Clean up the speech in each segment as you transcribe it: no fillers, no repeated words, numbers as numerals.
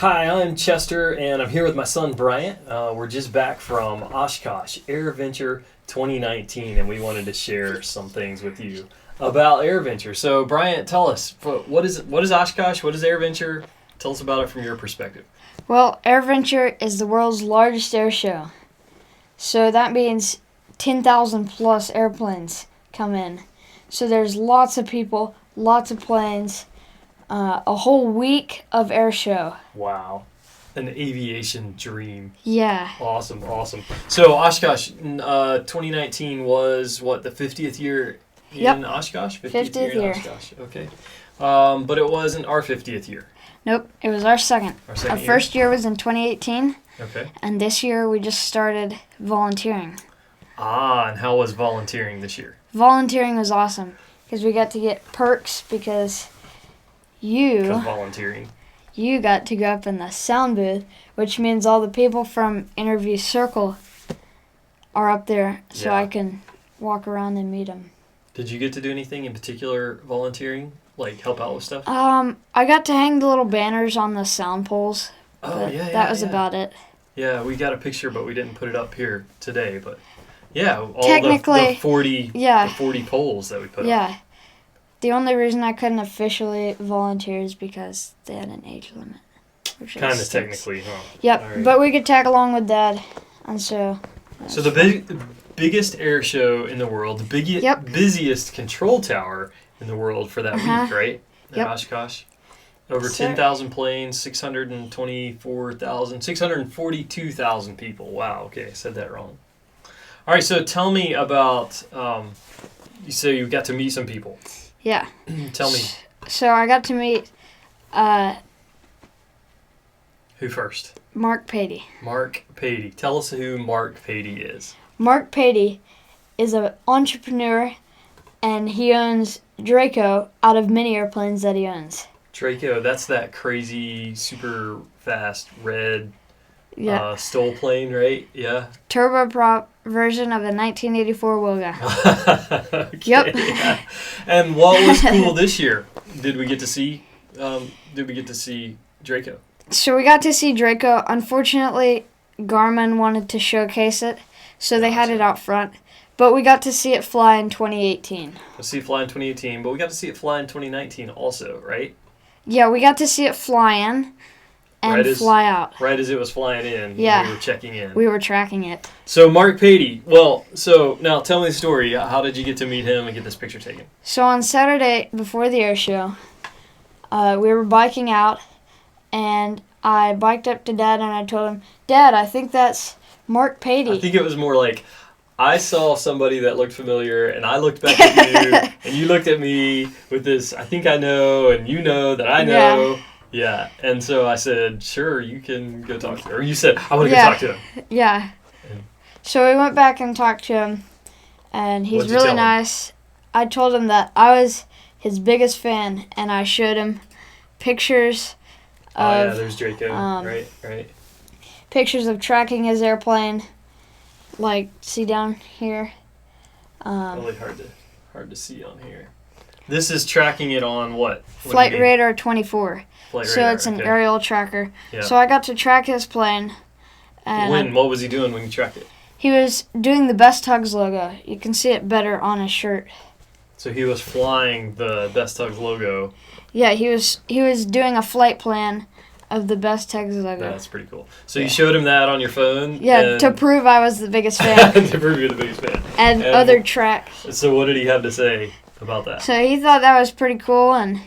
Hi, I'm Chester, and I'm here with my son Bryant. We're just back from Oshkosh AirVenture 2019, and we wanted to share some things with you about AirVenture. So, Bryant, tell us, what is Oshkosh? What is AirVenture? Tell us about it from your perspective. Well, AirVenture is the world's largest air show. So that means 10,000 plus airplanes come in. So there's lots of people, lots of planes, a whole week of air show. Wow. An aviation dream. Yeah. Awesome. So Oshkosh 2019 was what, the 50th year in Oshkosh? 50th year. Oshkosh. Okay. But it wasn't our 50th year. Nope, it was our second. Our first year was in 2018. Okay. And this year we just started volunteering. And how was volunteering this year? Volunteering was awesome because we got to get perks because you got to go up in the sound booth, which means all the people from Interview Circle are up there, so I can walk around and meet them. Did you get to do anything in particular volunteering, like help out with stuff? I got to hang the little banners on the sound poles. That was about it. Yeah, we got a picture, but we didn't put it up here today. But yeah, all technically, the 40 poles that we put up. Yeah. The only reason I couldn't officially volunteer is because they had an age limit. Kind of technically, huh? Yep, right. But we could tag along with Dad, and so... So the biggest air show in the world, the busiest control tower in the world for that week, right? In Oshkosh. Over 10,000 planes, 642,000 people. Wow, okay, I said that wrong. All right, so tell me about, you say you got to meet some people. Yeah. Tell me. So I got to meet... who first? Marc Patey. Marc Patey. Tell us who Marc Patey is. Marc Patey is an entrepreneur, and he owns Draco out of many airplanes that he owns. Draco, that's that crazy, super fast, red STOL plane, right? Yeah. Turboprop version of a 1984 Wilga. Okay, yeah. And what was cool this year? Did we get to see Draco? So we got to see Draco. Unfortunately, Garmin wanted to showcase it, so they had it out front. But we got to see it fly in 2018. But we got to see it fly in 2019 also, right? Yeah, we got to see it fly in and fly out. Right as it was flying in, we were checking in. We were tracking it. So Marc Patey, so now tell me the story. How did you get to meet him and get this picture taken? So on Saturday before the air show, we were biking out, and I biked up to Dad and I told him, Dad, I think that's Marc Patey. I think it was more like, I saw somebody that looked familiar, and I looked back at you, and you looked at me with this, I think I know, and you know that I know. Yeah. And so I said, sure, you can go talk to him. Or you said, I want to go talk to him. Yeah. So we went back and talked to him, and he's really nice. I told him that I was his biggest fan, and I showed him pictures of... there's Draco. Right. Pictures of tracking his airplane. Like, see down here. Really hard to see on here. This is tracking it on what? Flight Radar 24. It's an aerial tracker. Yeah. So I got to track his plane. And what was he doing when you tracked it? He was doing the Best Hugs logo. You can see it better on his shirt. So he was flying the Best Hugs logo. Yeah, he was doing a flight plan of the Best Hugs logo. That's pretty cool. So you showed him that on your phone? Yeah, to prove I was the biggest fan. To prove you're the biggest fan. And other tracks. So what did he have to say about that? So he thought that was pretty cool, and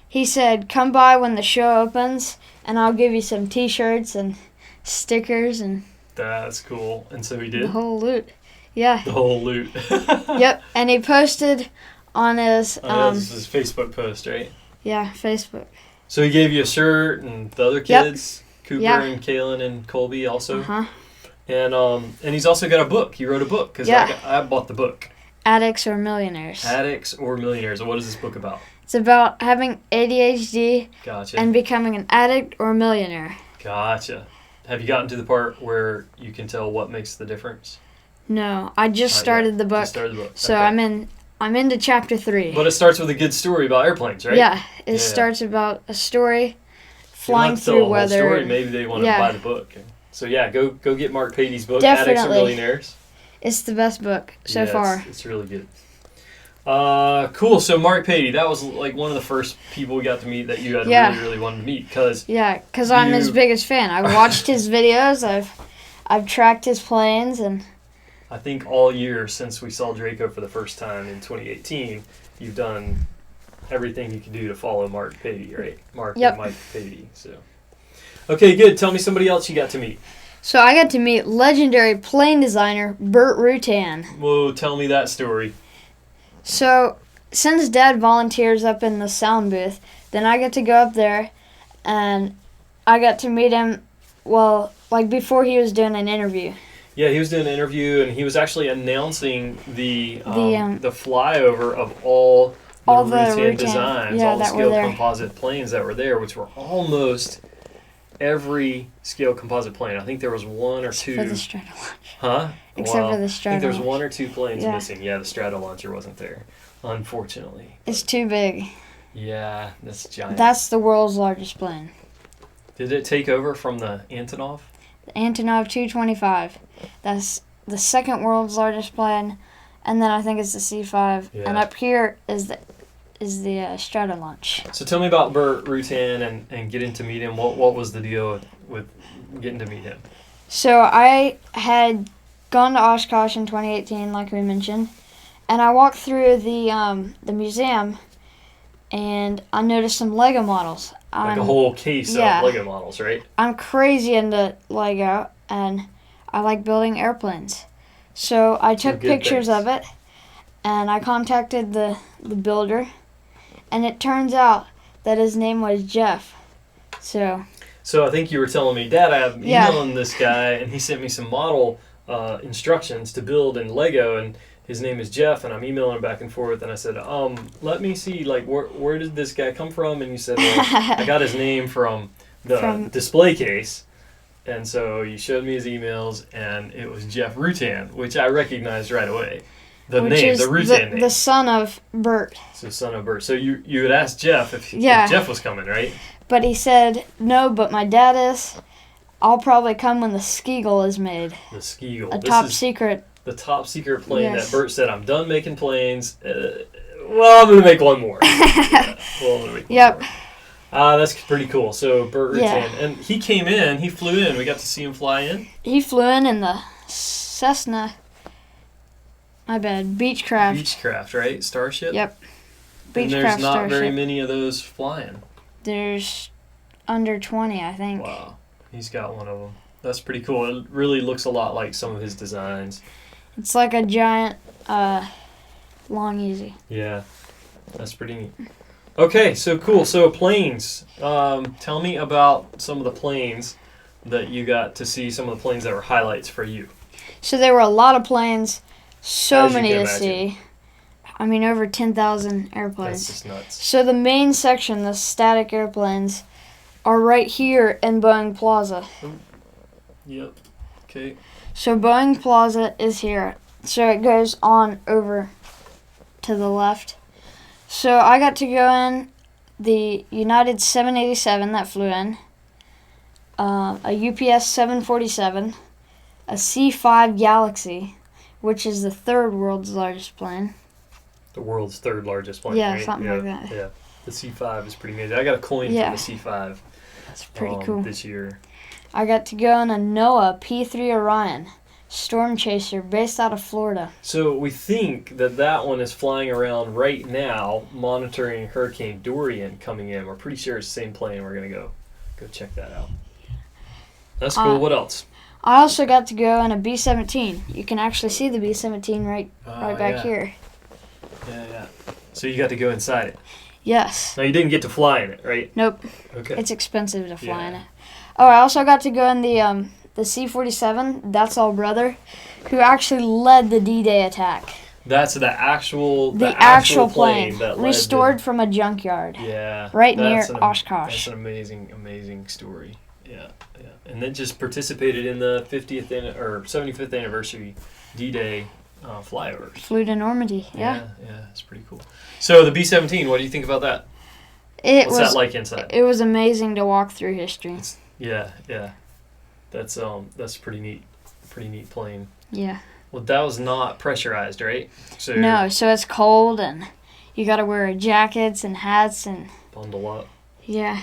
he said, come by when the show opens, and I'll give you some T-shirts and stickers. And that's cool. And so he did? The whole loot. Yeah. The whole loot. Yep, and he posted on his... this is his Facebook post, right? Yeah, Facebook. So he gave you a shirt, and the other kids, Cooper and Kaylin and Colby also. And he's also got a book. He wrote a book, because I bought the book. Addicts or Millionaires. Addicts or Millionaires. And what is this book about? It's about having ADHD Gotcha. And becoming an addict or a millionaire. Gotcha. Have you gotten to the part where you can tell what makes the difference? No, I just started the book. So okay. I'm into chapter 3. But it starts with a good story about airplanes, right? Yeah, it starts about a story flying through weather. Story. Maybe they want to buy the book. So yeah, go get Marc Patey's book, Definitely. Addicts and Millionaires. It's the best book so far. It's really good. Cool. So Marc Patey, that was like one of the first people we got to meet that you had really, really wanted to meet because I'm his biggest fan. I watched his videos. I've tracked his planes, and I think all year since we saw Draco for the first time in 2018, you've done everything you can do to follow Marc Patey, right? Marc and Mike Patey. So, okay, good. Tell me somebody else you got to meet. So I got to meet legendary plane designer Burt Rutan. Whoa, tell me that story. So, since Dad volunteers up in the sound booth, then I get to go up there, and I got to meet him, before he was doing an interview. Yeah, he was doing an interview, and he was actually announcing the flyover of all the Rutan designs, all the scale composite planes that were there, which were almost every scale composite plane. I think there was one or two. For the Stratolauncher. Huh? Except for the Stratolauncher. I think there was one or two planes missing. Yeah, the Stratolauncher wasn't there, unfortunately. It's too big. Yeah, that's giant. That's the world's largest plane. Did it take over from the Antonov? The Antonov 225. That's the second world's largest plane, and then I think it's the C5. Yeah. And up here is the Stratolauncher. So tell me about Burt Rutan and getting to meet him. What was the deal with getting to meet him? So I had gone to Oshkosh in 2018, like we mentioned, and I walked through the museum, and I noticed some Lego models. Like a whole case of Lego models, right? I'm crazy into Lego, and I like building airplanes. So I took pictures of it, and I contacted the builder, and it turns out that his name was Jeff. So I think you were telling me, Dad, I'm emailing this guy, and he sent me some model instructions to build in Lego, and his name is Jeff, and I'm emailing him back and forth, and I said, let me see, like, where did this guy come from? And you said, well, I got his name from the display case, and so you showed me his emails, and it was Jeff Rutan, which I recognized right away. The Rutan name. The son of Burt. So son of Burt. So you had asked Jeff if Jeff was coming, right? But he said, no, but my dad is. I'll probably come when the Skeagle is made. The Skeagle. Top secret. The top secret plane that Burt said, I'm done making planes. I'm going to make one more. I'm going to make one more. That's pretty cool. So Burt Rutan. And he came in. He flew in. We got to see him fly in. He flew in the Cessna. My bad. Beechcraft. Beechcraft, right? Starship? Yep. Beechcraft and there's not Starship. Very many of those flying. There's under 20, I think. Wow. He's got one of them. That's pretty cool. It really looks a lot like some of his designs. It's like a giant Long Easy. Yeah. That's pretty neat. Okay, so cool. So planes. Tell me about some of the planes that you got to see, some of the planes that were highlights for you. So there were a lot of planes. So many to see. I mean, over 10,000 airplanes. That's just nuts. So the main section, the static airplanes, are right here in Boeing Plaza. Yep. Okay. So Boeing Plaza is here. So it goes on over to the left. So I got to go in the United 787 that flew in, a UPS 747, a C5 Galaxy, which is the third world's largest plane. The world's third largest plane, yeah, right? Something like that. Yeah, the C5 is pretty amazing. I got a coin for the C5. That's pretty cool. This year. I got to go in a NOAA P3 Orion, Storm Chaser, based out of Florida. So we think that one is flying around right now, monitoring Hurricane Dorian coming in. We're pretty sure it's the same plane. We're going to go check that out. That's cool. What else? I also got to go in a B-17. You can actually see the B-17 right back here. Yeah. So you got to go inside it? Yes. Now, you didn't get to fly in it, right? Nope. Okay. It's expensive to fly in it. Oh, I also got to go in the C-47, that's all brother, who actually led the D-Day attack. That's the actual plane that restored from a junkyard. Yeah. Right near Oshkosh. That's an amazing story. Yeah. And then just participated in the 75th anniversary D-Day flyovers. Flew to Normandy. Yeah, it's pretty cool. So the B-17, what do you think about that? What's that like inside? It was amazing to walk through history. Yeah. That's pretty neat. Pretty neat plane. Yeah. Well, that was not pressurized, right? No, so it's cold and you got to wear jackets and hats and bundle up. Yeah.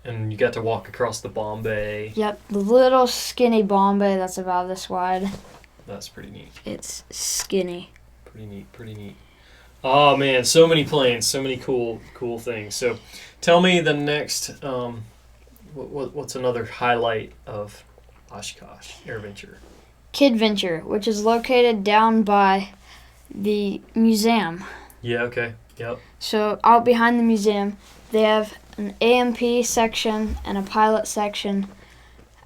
And you got to walk across the bomb bay. Yep, the little skinny bomb bay that's about this wide. That's pretty neat. It's skinny. Pretty neat. Oh man, so many planes, so many cool things. So, tell me the next. What's another highlight of Oshkosh AirVenture? KidVenture, which is located down by the museum. Yeah. Okay. Yep. So out behind the museum, they have an AMP section and a pilot section,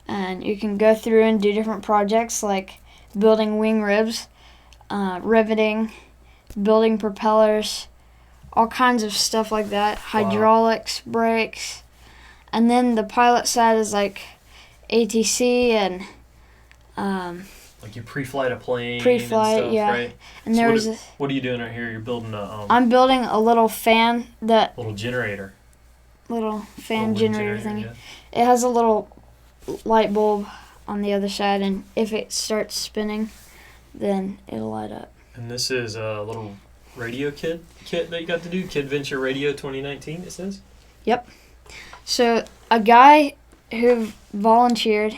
and you can go through and do different projects like building wing ribs, riveting, building propellers, all kinds of stuff like that, hydraulics, brakes. And then the pilot side is like ATC and like you pre-flight a plane. Pre-flight, and stuff, yeah. Right? And So what are you doing right here? You're building a I'm building a little fan little generator. Little fan generator thingy. Yeah. It has a little light bulb on the other side, and if it starts spinning, then it'll light up. And this is a little radio kit that you got to do, KidVenture Radio 2019, it says? Yep. So a guy who volunteered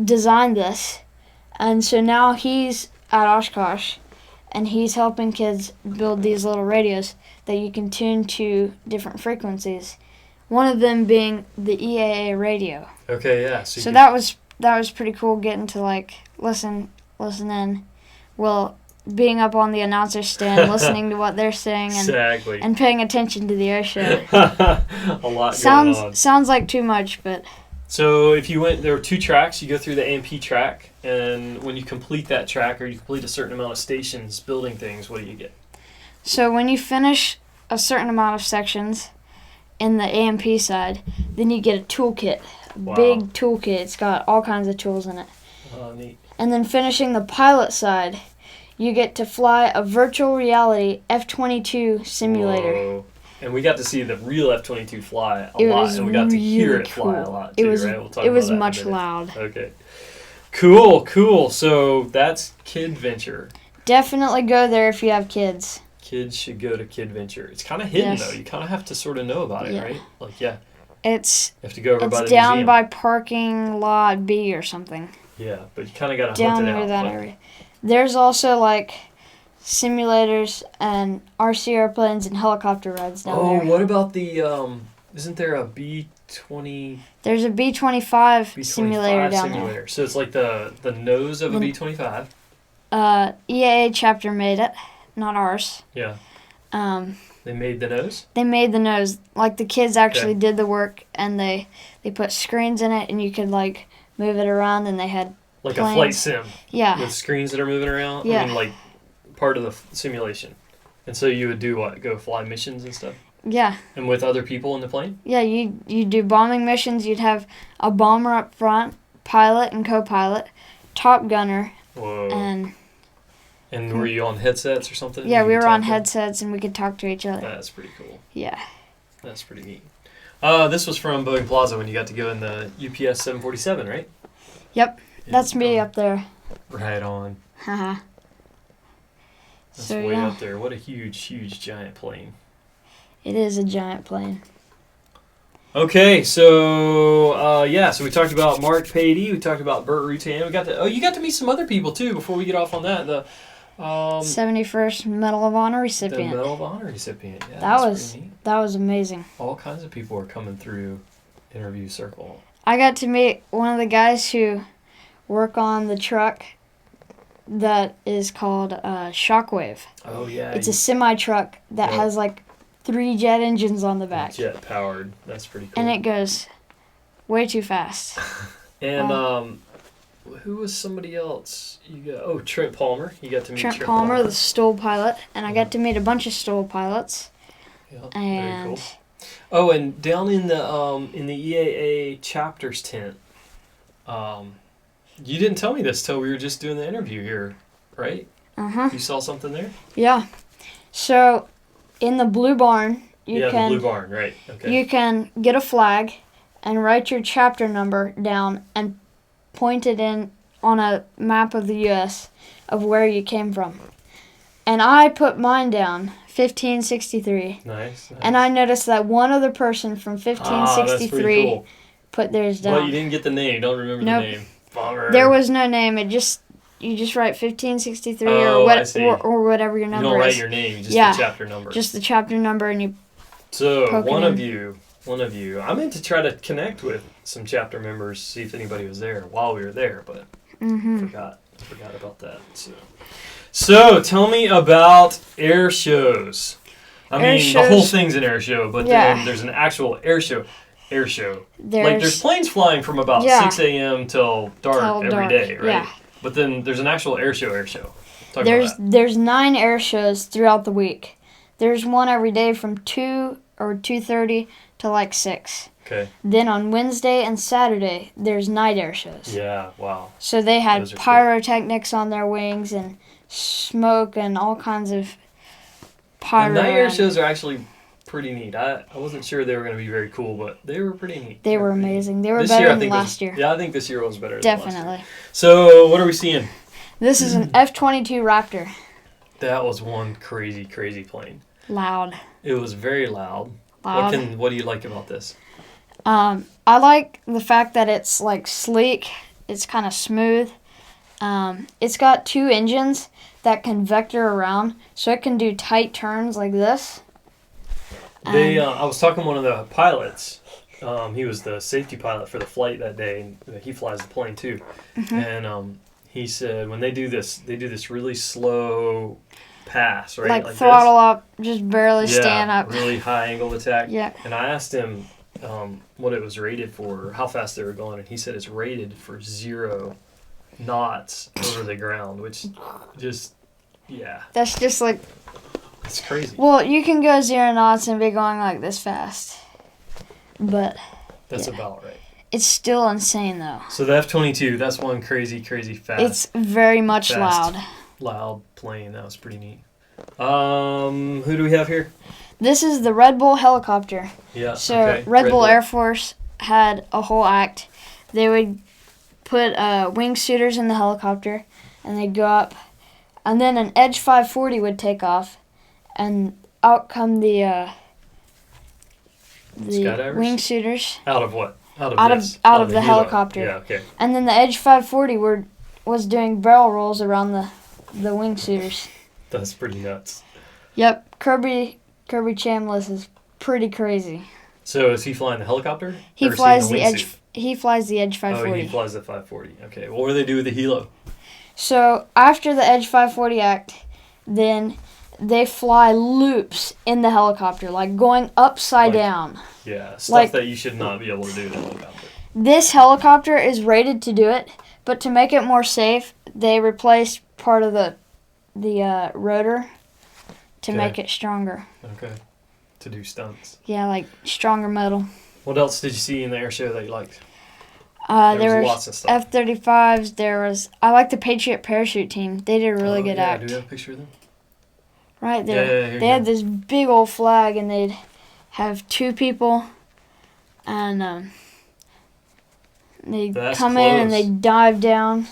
designed this, and so now he's at Oshkosh, and he's helping kids build these little radios that you can tune to different frequencies. One of them being the EAA radio. Okay, yeah. So that was pretty cool, getting to like listen in. Well, being up on the announcer stand, listening to what they're saying, and paying attention to the Airshow. A lot going on. Sounds like too much, but. So if you there were 2 tracks. You go through the AMP track, and when you complete that track, or you complete a certain amount of stations building things, what do you get? So when you finish a certain amount of sections in the AMP side, then you get a toolkit, big toolkit. It's got all kinds of tools in it. Oh, neat. And then finishing the pilot side, you get to fly a virtual reality F-22 simulator. Whoa. And we got to see the real F-22 fly a lot, and we got to hear it fly a lot too, right? We'll talk it was about that much loud. Okay. Cool. So that's KidVenture. Definitely go there if you have kids. Kids should go to KidVenture. It's kind of hidden though. You kind of have to sort of know about it, right? Like, yeah. You have to go over by the down museum. by parking lot B or something. Yeah, but you kind of got to hunt it out. Down near that area. There's also like simulators and RC airplanes and helicopter rides down there. Oh, what about the isn't there a B-20? There's a B-25 simulator down there. So it's like the nose of a B-25. EAA chapter made it, not ours. Yeah. They made the nose? They made the nose. Like the kids actually did the work, and they put screens in it, and you could like move it around, and they had like planes. A flight sim. Yeah. With screens that are moving around. Yeah. I mean, like part of the simulation. And so you would do what? Go fly missions and stuff? Yeah. And with other people in the plane? Yeah, you do bombing missions. You'd have a bomber up front, pilot and co-pilot, top gunner. Whoa. And were you on headsets or something? Yeah, we were on headsets and we could talk to each other. That's pretty cool. Yeah. That's pretty neat. This was from Boeing Plaza when you got to go in the UPS 747, right? Yep. That's me up there. Right on. Haha. That's way up there. What a huge giant plane. It is a giant plane. Okay, so so we talked about Marc Patey, we talked about Burt Rutan. You got to meet some other people too before we get off on that. The 71st Medal of Honor recipient. The Medal of Honor recipient. Yeah, that was amazing. All kinds of people were coming through interview circle. I got to meet one of the guys who work on the truck that is called Shockwave. Oh yeah. It's a semi truck that has like 3 jet engines on the back. Jet powered. That's pretty cool. And it goes way too fast. And who was somebody else? Trent Palmer. You got to meet Trent Palmer, the STOL pilot, and I got to meet a bunch of STOL pilots. Yeah, and very cool. Oh, and down in the EAA chapters tent, you didn't tell me this till we were just doing the interview here, right? Uh-huh. You saw something there? Yeah. So, in the blue barn you the can Blue Barn, right? Okay. you can get a flag and write your chapter number down and point it in on a map of the U.S. of where you came from. And I put mine down, 1563. Nice. And I noticed that one other person from 1563 cool. Put theirs down. But you didn't get the name. You don't remember the name. Bummer. There was no name. You just write 1563 or whatever your number is. You don't write your name, just the chapter number. Just the chapter number, and you. So one of you. I meant to try to connect with some chapter members, see if anybody was there while we were there, but forgot about that. So tell me about air shows. The whole thing's an air show, but then there's an actual air show. There's planes flying from about 6 a.m. till dark every day, right? Yeah. But then there's an actual air show. Talk about that. There's 9 air shows throughout the week. There's one every day from 2 or 2:30 to like 6. Okay. Then on Wednesday and Saturday, there's night air shows. Yeah, wow. So they had pyrotechnics on their wings and smoke and all kinds of pyro. The night air shows are actually pretty neat. I wasn't sure they were going to be very cool, but they were pretty neat. They were amazing. They were better than last year. Yeah, I think this year was better than last year. Definitely. So what are we seeing? This is an F-22 Raptor. That was one crazy, crazy plane. Loud. It was very loud. What do you like about this? I like the fact that it's like sleek. It's kind of smooth. It's got 2 engines that can vector around, so it can do tight turns like this. I was talking to one of the pilots. He was the safety pilot for the flight that day, and he flies the plane too. And he said when they do this really slow pass, right? Like throttle up, just barely stand up. Really high angle attack. Yeah. And I asked him what it was rated for, or how fast they were going, and he said it's rated for 0 knots over the ground, which just, That's just like... It's crazy. Well, you can go 0 knots and be going like this fast. But... That's about right. It's still insane, though. So the F-22, that's one crazy, crazy fast. It's very much loud. Loud plane. That was pretty neat. Who do we have here? This is the Red Bull helicopter. Yeah. So Red Bull Air Force had a whole act. They would put wingsuiters in the helicopter, and they'd go up, and then an Edge 540 would take off, and out come the wingsuiters. Out of what? Out of the helicopter. Yeah. Okay. And then the Edge 540 was doing barrel rolls around the wingsuiters. That's pretty nuts. Yep, Kirby Chambliss is pretty crazy. So is he flying the helicopter? He flies the Edge 540. Oh, he flies the 540. Okay. Well, what do they do with the helo? So after the Edge 540 act, then they fly loops in the helicopter, like going upside down. Yeah, stuff that you should not be able to do in a helicopter. This helicopter is rated to do it, but to make it more safe, they replaced part of the rotor to make it stronger. Okay. To do stunts. Yeah, like stronger metal. What else did you see in the air show that you liked? There was lots of stuff. F-35s. I like the Patriot parachute team. They did a really good act. Do you have a picture of them? Right there. They had this big old flag, and they'd have 2 people, and they'd come in and they'd dive down.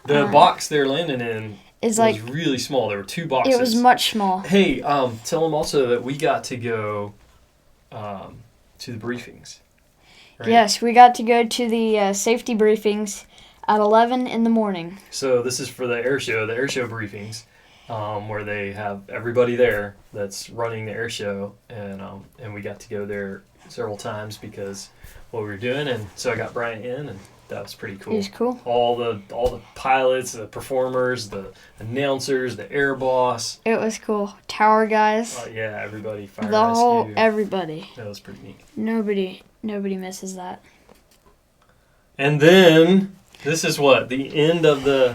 The box they're landing in was really small. There were 2 boxes. It was much small. Hey, tell them also that we got to go to the briefings. Right? Yes, we got to go to the safety briefings at 11 in the morning. So this is for the air show briefings, where they have everybody there that's running the air show, and we got to go there several times because what we were doing, and so I got Brian in, and that was pretty cool. It was cool. All the pilots, the performers, the announcers, the air boss. It was cool. Tower guys. Everybody. Fire rescue. Everybody. That was pretty neat. Nobody misses that. And then this is what, the end of the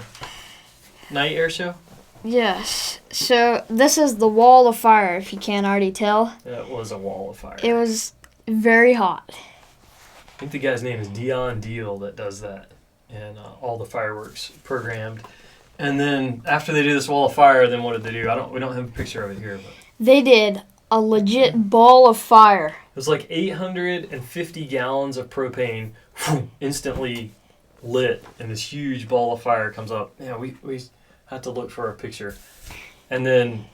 night air show? Yes. So this is the wall of fire, if you can't already tell. That was a wall of fire. It was very hot. I think the guy's name is Dion Deal that does that, and all the fireworks programmed. And then after they do this wall of fire, then what did they do? We don't have a picture of it here, but they did a legit ball of fire. It was like 850 gallons of propane instantly lit, and this huge ball of fire comes up. Yeah, we had to look for a picture. And then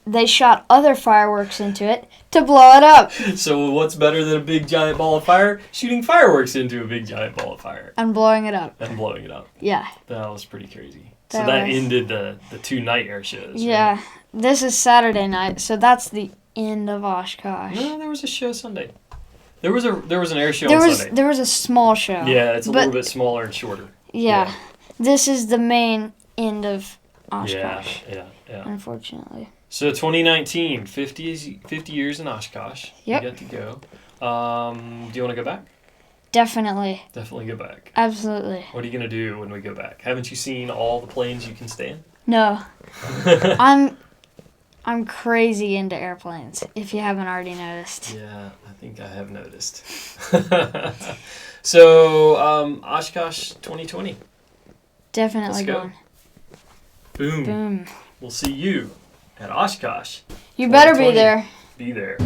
they shot other fireworks into it to blow it up. So what's better than a big giant ball of fire? Shooting fireworks into a big giant ball of fire. And blowing it up. Yeah. That was pretty crazy. So that ended the 2 night air shows. Yeah. Right? This is Saturday night, so that's the end of Oshkosh. No, there was a show Sunday. There was an air show on Sunday. There was a small show. Yeah, it's a little bit smaller and shorter. Yeah. This is the main end of Oshkosh. Yeah. Unfortunately. So 2019, 50 years in Oshkosh. Yep. You got to go. Do you want to go back? Definitely. Definitely go back. Absolutely. What are you going to do when we go back? Haven't you seen all the planes you can stand? No. I'm crazy into airplanes, if you haven't already noticed. Yeah, I think I have noticed. So, Oshkosh 2020. Definitely going. Boom. We'll see you at Oshkosh. You better be there. Be there.